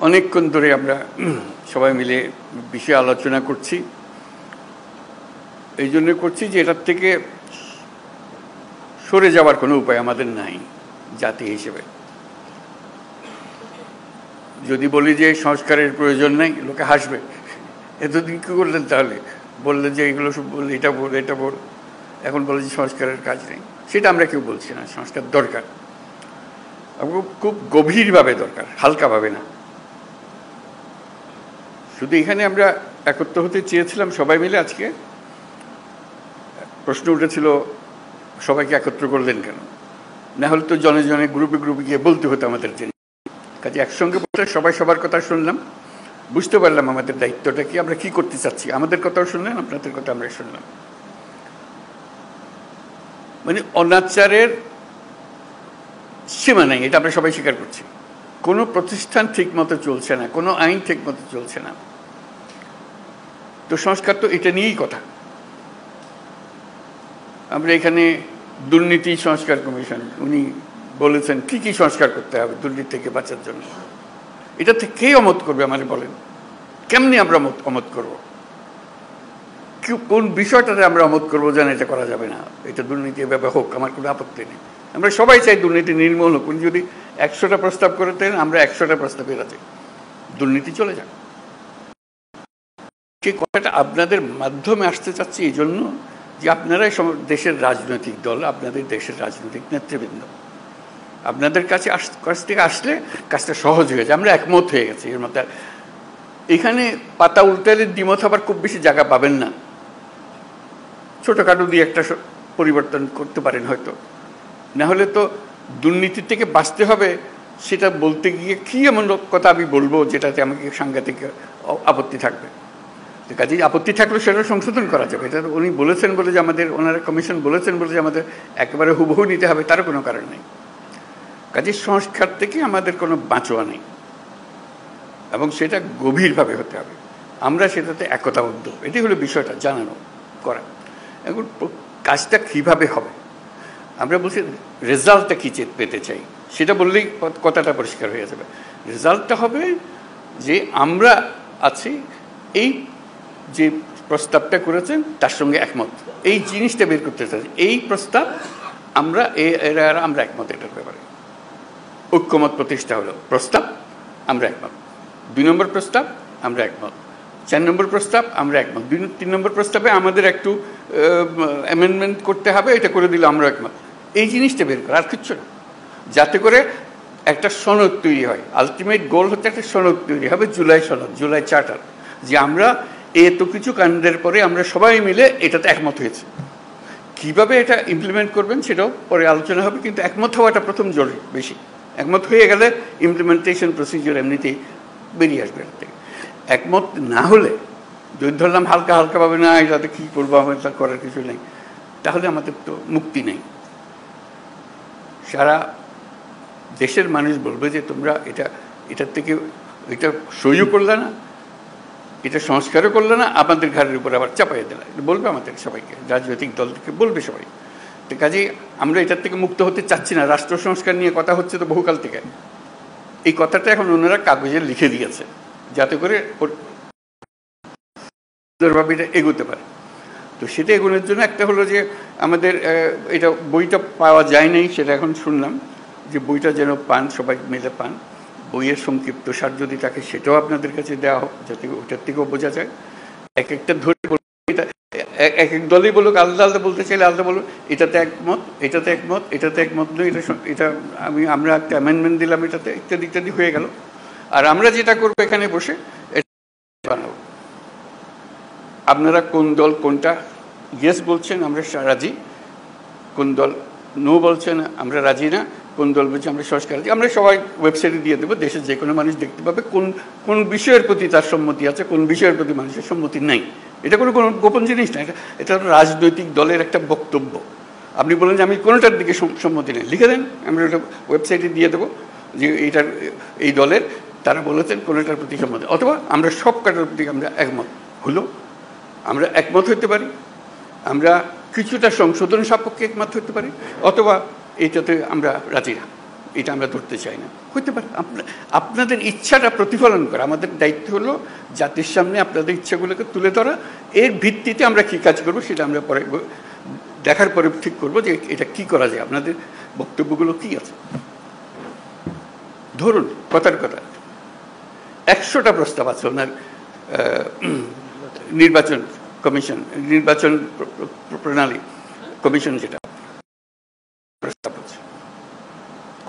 অনেকক্ষণ ধরে আমরা সবাই মিলে বিষয়ে আলোচনা করছি। এই জন্য করছি যে এটার থেকে সরে যাওয়ার কোনো উপায় আমাদের নাই জাতি হিসেবে। যদি বলি যে সংস্কারের প্রয়োজন নাই, লোকে হাসবে, এতদিন কি করলেন তাহলে? বললেন যে এগুলো সব বললে, এটা বল এটা বল, এখন বলে যে সংস্কারের কাজ নেই। সেটা আমরা কেউ বলছি না, সংস্কার দরকার, খুব গভীরভাবে দরকার, হালকাভাবে না। শুধু এখানে আমরা একত্র হতে চেয়েছিলাম সবাই মিলে। আজকে প্রশ্ন উঠেছিল সবাইকে একত্র করলেন কেন? না হলে তো জনে জনে গ্রুপে গ্রুপে গিয়ে বলতে হতো আমাদের জন্য। কাজে একসঙ্গে বসে সবাই সবার কথা শুনলাম, বুঝতে পারলাম আমাদের দায়িত্বটা কি, আমরা কি করতে চাচ্ছি। আমাদের কথাও শুনলেন, আপনাদের কথা আমরা শুনলাম। মানে অনাচারের সীমা নেই, এটা আমরা সবাই স্বীকার করছি। কোনো প্রতিষ্ঠান ঠিক মতো চলছে না, কোনো আইন ঠিক মতো চলছে না। তো সংস্কার তো এটা নিয়েই কথা। আমরা এখানে দুর্নীতি সংস্কার কমিশন, উনি বলেছেন কি কি সংস্কার করতে হবে দুর্নীতি থেকে বাঁচার জন্য। এটা থেকে কে অমত করবে আমাদের বলেন? কেমনি আমরা অমত করব? কোন বিষয়টাতে আমরা অমত করবো যেন এটা করা যাবে না, এটা দুর্নীতি এভাবে হোক, আমার কোনো আপত্তি নেই। আমরা সবাই চাই দুর্নীতি নির্মূল হোক। উনি যদি 100টা প্রস্তাব করতেন, আমরা 100টা প্রস্তাবের আছে, দুর্নীতি চলে যাক। সে কথাটা আপনাদের মাধ্যমে আসতে চাচ্ছি এই জন্য যে আপনারাই দেশের রাজনৈতিক দল, আপনাদের দেশের রাজনৈতিক নেতৃবৃন্দ, আপনাদের কাছ থেকে আসলে কাজটা সহজ হয়ে যায়। আমরা একমত হয়ে গেছি এর মধ্যে। এখানে পাতা উল্টালে দ্বিমত আবার খুব বেশি জায়গা পাবেন না। ছোটখাটো দিয়ে একটা পরিবর্তন করতে পারেন হয়তো, না হলে তো দুর্নীতির থেকে বাঁচতে হবে। সেটা বলতে গিয়ে কি এমন কথা আমি বলবো যেটাতে আমাকে সাংঘাতিক আপত্তি থাকবে। কাজেই আপত্তি থাকলে সেটা সংশোধন করা যাবে। এটা উনি বলেছেন বলে যে আমাদের, ওনারা কমিশন বলেছেন বলে যে আমাদের একেবারে হুবহু নিতে হবে তারও কোনো কারণ নেই। কাজেই সংস্কার থেকে আমাদের কোনো বাঁচোয়া নেই, এবং সেটা গভীরভাবে হতে হবে। আমরা সেটাতে একতাবদ্ধ, এটি হলো বিষয়টা জানানো করা। এখন কাজটা কিভাবে হবে? আমরা বলছি রেজাল্টটা কী পেতে চাই, সেটা বললেই কথাটা পরিষ্কার হয়ে যাবে। রেজাল্টটা হবে যে আমরা আছি, এই যে প্রস্তাবটা করেছেন তার সঙ্গে একমত, এই জিনিসটা বের করতে চাই। এই প্রস্তাব আমরা আমরা একমত, এটার ব্যাপারে ঐক্যমত প্রতিষ্ঠা হলো। প্রস্তাব আমরা একমত, 2 নম্বর প্রস্তাব আমরা একমত, 4 নম্বর প্রস্তাব আমরা একমত, 3 নম্বর প্রস্তাবে আমাদের একটু অ্যামেন্ডমেন্ট করতে হবে, এটা করে দিলে আমরা একমত। এই জিনিসটা বের করা, আর কিচ্ছু না, যাতে করে একটা সনদ তৈরি হয়। আলটিমেট গোল হচ্ছে একটা সনদ তৈরি হবে, জুলাই সনদ, জুলাই চার্টার, যে আমরা এত কিছু কাণ্ডের পরে আমরা সবাই মিলে এটাতে একমত হয়েছে। কিভাবে এটা ইমপ্লিমেন্ট করবেন সেটাও পরে আলোচনা হবে, কিন্তু একমত হওয়াটা প্রথম জরুরি বেশি। একমত হয়ে গেলে ইমপ্লিমেন্টেশন প্রসিজিওর এমনিতেই বেরিয়ে আসবে। এর থেকে একমত না হলে, যদি ধরলাম হালকা হালকাভাবে না এটাতে কী করবো, আমার তা করার কিছু নেই, তাহলে আমাদের তো মুক্তি নেই। সারা দেশের মানুষ বলবে যে তোমরা এটার থেকে এটা সইও করলে না, এটা সংস্কারও করলে না, আপনাদের ঘরের উপর আবার চাপাইয়ে দিলে, বলবে আমাদের সবাইকে, রাজনৈতিক দল থেকে বলবে সবাই। তো কাজেই আমরা এটার থেকে মুক্ত হতে চাচ্ছি না। রাষ্ট্র সংস্কার নিয়ে কথা হচ্ছে তো বহুকাল থেকে। এই কথাটা এখন ওনারা কাগজে লিখে দিয়েছে যাতে করে সুন্দরভাবে এটা এগোতে পারে। তো সেটা এগোনোর জন্য একটা হলো যে আমাদের এটা বইটা পাওয়া যায় নাই, সেটা এখন শুনলাম যে বইটা যেন পান, সবাই মিলে পান। বইয়ের সংক্ষিপ্ত সার যদি থাকে সেটাও আপনাদের কাছে দেওয়া হোক, যাতে ওটার থেকেও বোঝা যায়। এক একটা ধরে এটা এক এক দলই বলুক, আলাদা আলাদা বলতে চাইলে আলাদা বলুক, এটাতে একমত, এটাতে একমত, এটাতে একমত নয়, এটা আমরা একটা অ্যামেন্ডমেন্ট দিলাম এটাতে, ইত্যাদি ইত্যাদি হয়ে গেল। আর আমরা যেটা করবো এখানে বসে বানাবো। আপনারা কোন দল কোনটা ইয়েস বলছেন আমরা রাজি, কোন দল নো বলছেন আমরা রাজি না, কোন দল বলছে আমরা সংস্কার রাজি, আমরা সবাই ওয়েবসাইটে দিয়ে দেবো। দেশের যে কোনো মানুষ দেখতে পাবে কোন কোন বিষয়ের প্রতি তার সম্মতি আছে, কোন বিষয়ের প্রতি মানুষের সম্মতি নাই। এটা কোনো গোপন জিনিস না, এটা রাজনৈতিক দলের একটা বক্তব্য। আপনি বলেন যে আমি কোনোটার দিকে সম্মতি নেই, লিখে দেন, আমরা ওটা ওয়েবসাইটে দিয়ে দেবো যে এইটার এই দলের তারা বলেছেন কোনোটার প্রতি সম্মতি, অথবা আমরা সব কাটার প্রতি আমরা একমত হলো, আমরা একমত হতে পারি। আমরা কিছুটা সংশোধন সাপেক্ষে একমত হতে পারি, অথবা এইটাতে আমরা রাজি না, এটা আমরা ধরতে চাই না। হইতে পারে আপনাদের ইচ্ছাটা প্রতিফলন করা, আমাদের দায়িত্ব হলো জাতির সামনে আপনাদের ইচ্ছাগুলোকে তুলে ধরা, এর ভিত্তিতে আমরা কী কাজ করবো সেটা আমরা পরে দেখার পরে ঠিক করবো যে এটা কি করা যায়, আপনাদের বক্তব্যগুলো কি আছে। ধরুন কথার কথা 100টা প্রস্তাব আছে ওনার নির্বাচন কমিশন, নির্বাচন প্রণালী কমিশন, যেটা প্রস্তাব আছে।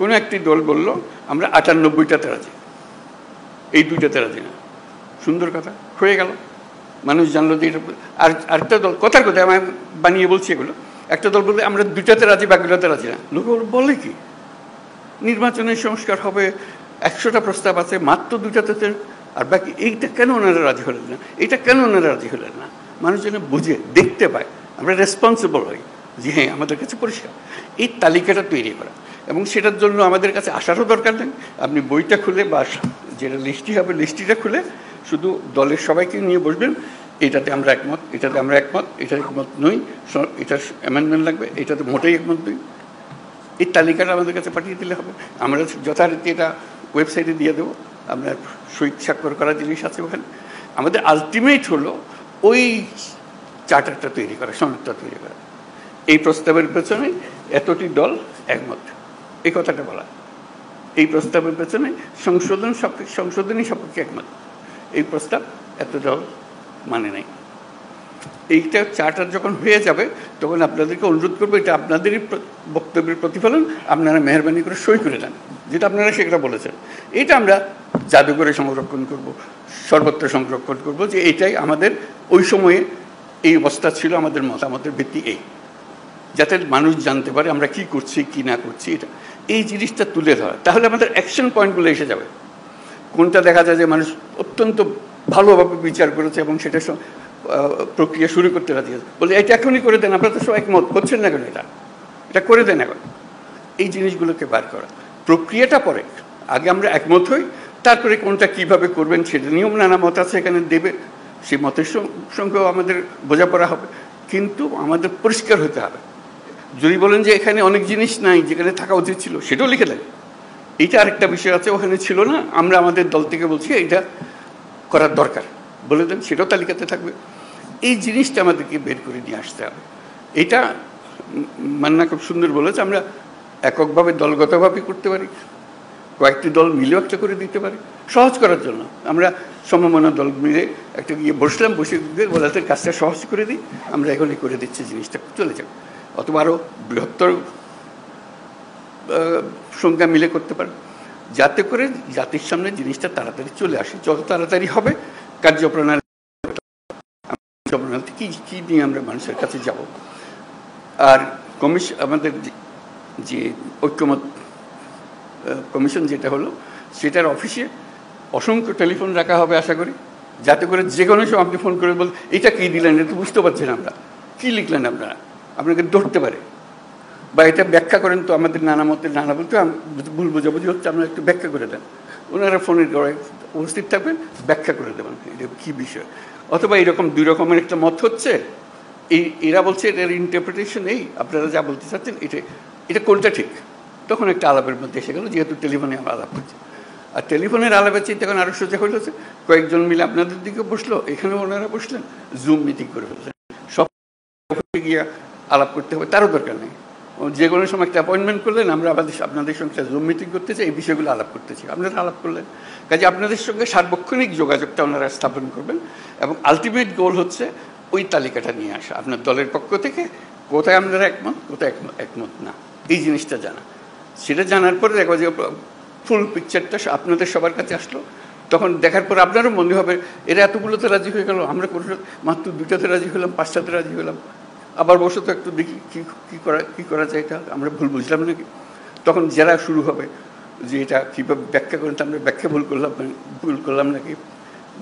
কোনো একটি দল বলল আমরা 98টাতে রাজি, এই 2টাতে রাজি না। সুন্দর কথা, হয়ে গেল, মানুষ জানলো যে এটা। আর আরেকটা দল, কথার কথা আমি বানিয়ে বলছি এগুলো, একটা দল বললে আমরা 2টাতে রাজি, বাকিটাতে রাজি না। লোক বলে কি নির্বাচনের সংস্কার হবে, 100টা প্রস্তাব আছে, মাত্র 2টাতে আর বাকি, এইটা কেন ওনারা রাজি হলেন না, এটা কেন ওনারা রাজি হলেন না? মানুষ যেন বুঝে দেখতে পায়, আমরা রেসপন্সিবল হই যে হ্যাঁ আমাদের কাছে পরিষ্কার। এই তালিকাটা তৈরি করা, এবং সেটার জন্য আমাদের কাছে আসারও দরকার নেই। আপনি বইটা খুলে বা যেটা লিস্টটি হবে লিস্টটিটা খুলে শুধু দলের সবাইকে নিয়ে বসবেন, এটাতে আমরা একমত, এটাতে আমরা একমত, এটাতে একমত নই, এটার অ্যামেন্ডমেন্ট লাগবে, এটাতে মোটেই একমত নই। এই তালিকাটা আমাদের কাছে পাঠিয়ে দিলে হবে। আমরা যথারীতি এটা ওয়েবসাইটে দিয়ে দেবো, আপনার সই স্বাক্ষর করা জিনিস আছে ওখানে। আমাদের আলটিমেট হলো ওই চার্টারটা তৈরি করা, সনদটা তৈরি করা। এই প্রস্তাবের পেছনে এতটি দল একমত, এই কথাটা বলা। এই প্রস্তাবের পেছনে সংশোধনী সপক্ষে একমত, এই প্রস্তাব এত দল মানে নাই। এইটা চার্টার যখন হয়ে যাবে তখন আপনাদেরকে অনুরোধ করবো, এটা আপনাদেরই বক্তব্যের প্রতিফলন, আপনারা মেহরবানি করে সই করে দেন, যেটা আপনারা সেটা বলেছেন। এটা আমরা জাদুঘরে সংরক্ষণ করব, সর্বত্র সংরক্ষণ করব, যে এটাই আমাদের ওই সময়ে এই অবস্থা ছিল, আমাদের মতামতের ভিত্তি এই, যাতে মানুষ জানতে পারে আমরা কি করছি কি না করছি। এটা এই জিনিসটা তুলে ধরা, তাহলে আমাদের অ্যাকশন পয়েন্টগুলো এসে যাবে। কোনটা দেখা যায় যে মানুষ অত্যন্ত ভালোভাবে বিচার করেছে এবং সেটা প্রক্রিয়া শুরু করতে রাজি আছে, বলে এটা এখনই করে দেন, আপনারা তো সব একমত করছেন না কেন, এটা করে দেন এখন। এই জিনিসগুলোকে বার করা, প্রক্রিয়াটা পরে, আগে আমরা একমত হই, তারপরে কোনটা কিভাবে করবেন সেটা নিয়ম নানা মত আছে এখানে দেবে, সেই মতের সঙ্গেও আমাদের বোঝাপড়া হবে, কিন্তু আমাদের পরিষ্কার হতে হবে। যদি বলেন যে এখানে অনেক জিনিস নাই যেখানে থাকা উচিত ছিল, সেটাও লিখে দেন। এইটা আরেকটা বিষয় আছে, ওখানে ছিল না, আমরা আমাদের দল থেকে বলছি এটা করার দরকার, বলে দেন, সেটাও তালিকাতে থাকবে। এই জিনিসটা আমাদেরকে বের করে নিয়ে আসতে হবে। এটা মান্না খুব সুন্দর বলেছে, আমরা এককভাবে দলগতভাবে করতে পারি, কয়েকটি দল মিলেও একটা করে দিতে পারি, সহজ করার জন্য। আমরা সমমনা দল মিলে একটা গিয়ে বসলাম, বসে গিয়ে বলাতে কাজটা সহজ করে দিই, আমরা এখনই করে দিচ্ছি, জিনিসটা চলে যাবে। অথবা আরও বৃহত্তর সংখ্যা মিলে করতে পারে, যাতে করে জাতির সামনে জিনিসটা তাড়াতাড়ি চলে আসে। যত তাড়াতাড়ি হবে কার্যপ্রণালী কি নিয়ে আমরা মানুষের কাছে যাব। আর আমাদের যে ঐক্যমত কমিশন যেটা হলো, সেটার অফিসে অসংখ্য টেলিফোন রাখা হবে আশা করি, যাতে করে যে কোনো সময় আপনি ফোন করে বল এটা কী দিলেন, এটা তো বুঝতে পারছেন আমরা, কী লিখলেন আপনারা, আপনাকে ধরতে পারে, বা এটা ব্যাখ্যা করেন তো, আমাদের নানা মতের নানা বলতে ভুল বোঝাবুঝি হচ্ছে, আপনারা একটু ব্যাখ্যা করে দেন। ওনারা ফোনের গড়ায় উপস্থিত থাকবেন, ব্যাখ্যা করে দেবেন এটা কী বিষয়। অথবা এরকম 2 রকমের একটা মত হচ্ছে, এরা বলছে এটার ইন্টারপ্রিটেশন এই, আপনারা যা বলতে চাচ্ছেন এটা কোনটা ঠিক, তখন একটা আলাপের মধ্যে এসে গেল, যেহেতু টেলিফোনে আমরা আলাপ করছি। আর টেলিফোনের আলাপের চেয়ে তখন আরও সোজা হয়েছে, কয়েকজন মিলে আপনাদের দিকে বসলো, এখানেও ওনারা বসলেন, জুম মিটিং করে ফেললেন, সব গিয়ে আলাপ করতে হবে তারও দরকার নেই। যে কোনো সময় একটা অ্যাপয়েন্টমেন্ট করলেন, আমরা আপনাদের সঙ্গে জুম মিটিং করতে চাই, এই বিষয়গুলো আলাপ করতে চাই, আপনারা আলাপ করলেন। কাজে আপনাদের সঙ্গে সার্বক্ষণিক যোগাযোগটা ওনারা স্থাপন করবেন, এবং আলটিমেট গোল হচ্ছে ওই তালিকাটা নিয়ে আসা আপনার দলের পক্ষ থেকে, কোথায় আপনারা একমত, কোথায় একমত না, এই জিনিসটা জানা। সেটা জানার পরে দেখো যে ফুল পিকচারটা আপনাদের সবার কাছে আসলো, তখন দেখার পর আপনারও মনে হবে এরা এতগুলোতে রাজি হয়ে গেল, আমরা মাত্র 2টাতে রাজি হলাম, 5টাতে রাজি হলাম, আবার বসে তো একটু দেখি কী করা যায়, এটা আমরা ভুল বুঝলাম নাকি। তখন যারা শুরু হবে যে এটা কীভাবে ব্যাখ্যা করেন, আমরা ব্যাখ্যা ভুল করলাম নাকি,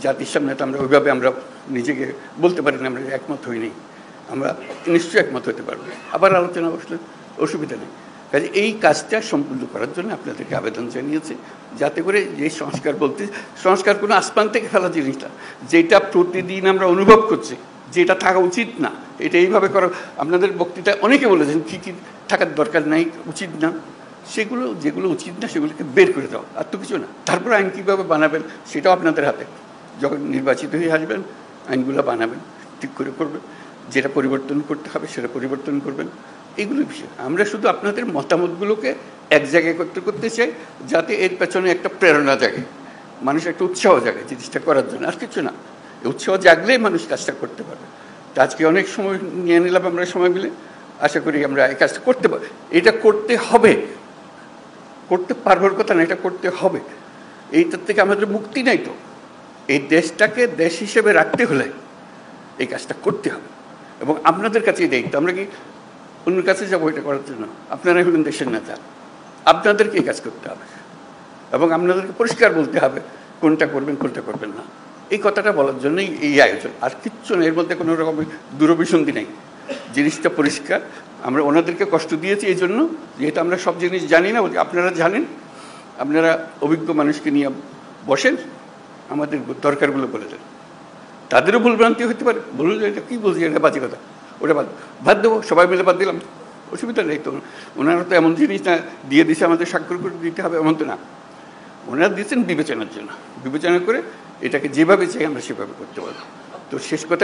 জাতির সামনে তো আমরা ওইভাবে আমরা নিজেকে বলতে পারি না আমরা একমত হইনি, আমরা নিশ্চয়ই একমত হতে পারবো, আবার আলোচনা বসলে অসুবিধা নেই। কাজে এই কাজটা সম্পূর্ণ করার জন্য আপনাদেরকে আবেদন জানিয়েছি, যাতে করে যে সংস্কার কোনো আসমান থেকে ফেলা জিনিস না, যেটা প্রতিদিন আমরা অনুভব করছি যেটা থাকা উচিত না, এটা এইভাবে করা। আপনাদের বক্তৃতায় অনেকে বলেছেন কী কী থাকার দরকার নাই, উচিত না, সেগুলো যেগুলো উচিত না সেগুলোকে বের করে দাও, আর তো কিছু না। তারপর আইন কীভাবে বানাবেন সেটাও আপনাদের হাতে। যখন নির্বাচিত হয়ে আসবেন আইনগুলো বানাবেন, ঠিক করে করবেন, যেটা পরিবর্তন করতে হবে সেটা পরিবর্তন করবেন। এইগুলো বিষয় আমরা শুধু আপনাদের মতামতগুলোকে এক জায়গায় করতে করতে চাই, যাতে এর পেছনে একটা প্রেরণা জাগে, মানুষ একটা উৎসাহ জাগে জিনিসটা করার জন্য, আর কিছু না। উৎসাহ জাগলেই মানুষ কাজটা করতে পারবে। তো আজকে অনেক সময় নিয়ে নিলাম আমরা সময় মিলে, আশা করি আমরা এই কাজটা করতে পারি। এটা করতে হবে, করতে পারবার কথা না, এটা করতে হবে। এইটার থেকে আমাদের মুক্তি নাই। তো এই দেশটাকে দেশ হিসেবে রাখতে হলে এই কাজটা করতে হবে, এবং আপনাদের কাছেই দায়িত্ব। আমরা কি অন্যের কাছে যাবো এটা করার জন্য? আপনারাই হলেন দেশের নেতা, আপনাদেরকে এই কাজ করতে হবে, এবং আপনাদেরকে পরিষ্কার বলতে হবে কোনটা করবেন কোনটা করবেন না। এই কথাটা বলার জন্যই এই আয়োজন, আর কিচ্ছু না। এর মধ্যে কোনো রকম দূরভিসন্ধি নেই, জিনিসটা পরিষ্কার। আমরা ওনাদেরকে কষ্ট দিয়েছি এই জন্য, যেহেতু আমরা সব জিনিস জানি না, আপনারা জানেন। আপনারা অভিজ্ঞ মানুষকে নিয়ে বসেন, আমাদের দরকারগুলো বলে দেন। তাদেরও ভুলভ্রান্তি হতে পারে, বলুন এটা কী বলছি, এটা বাজে কথা, ওটা বাদ দেবো, সবাই মিলে বাদ দিলাম, অসুবিধা নেই তো। ওনারা তো এমন জিনিস না দিয়ে দিছে আমাদের স্বাক্ষর করে দিতে হবে, এমন তো না। ওনারা দিচ্ছেন বিবেচনার জন্য, বিবেচনা করে এটাকে যেভাবে চাই আমরা সেভাবে করতে পারবো। তো শেষ কথা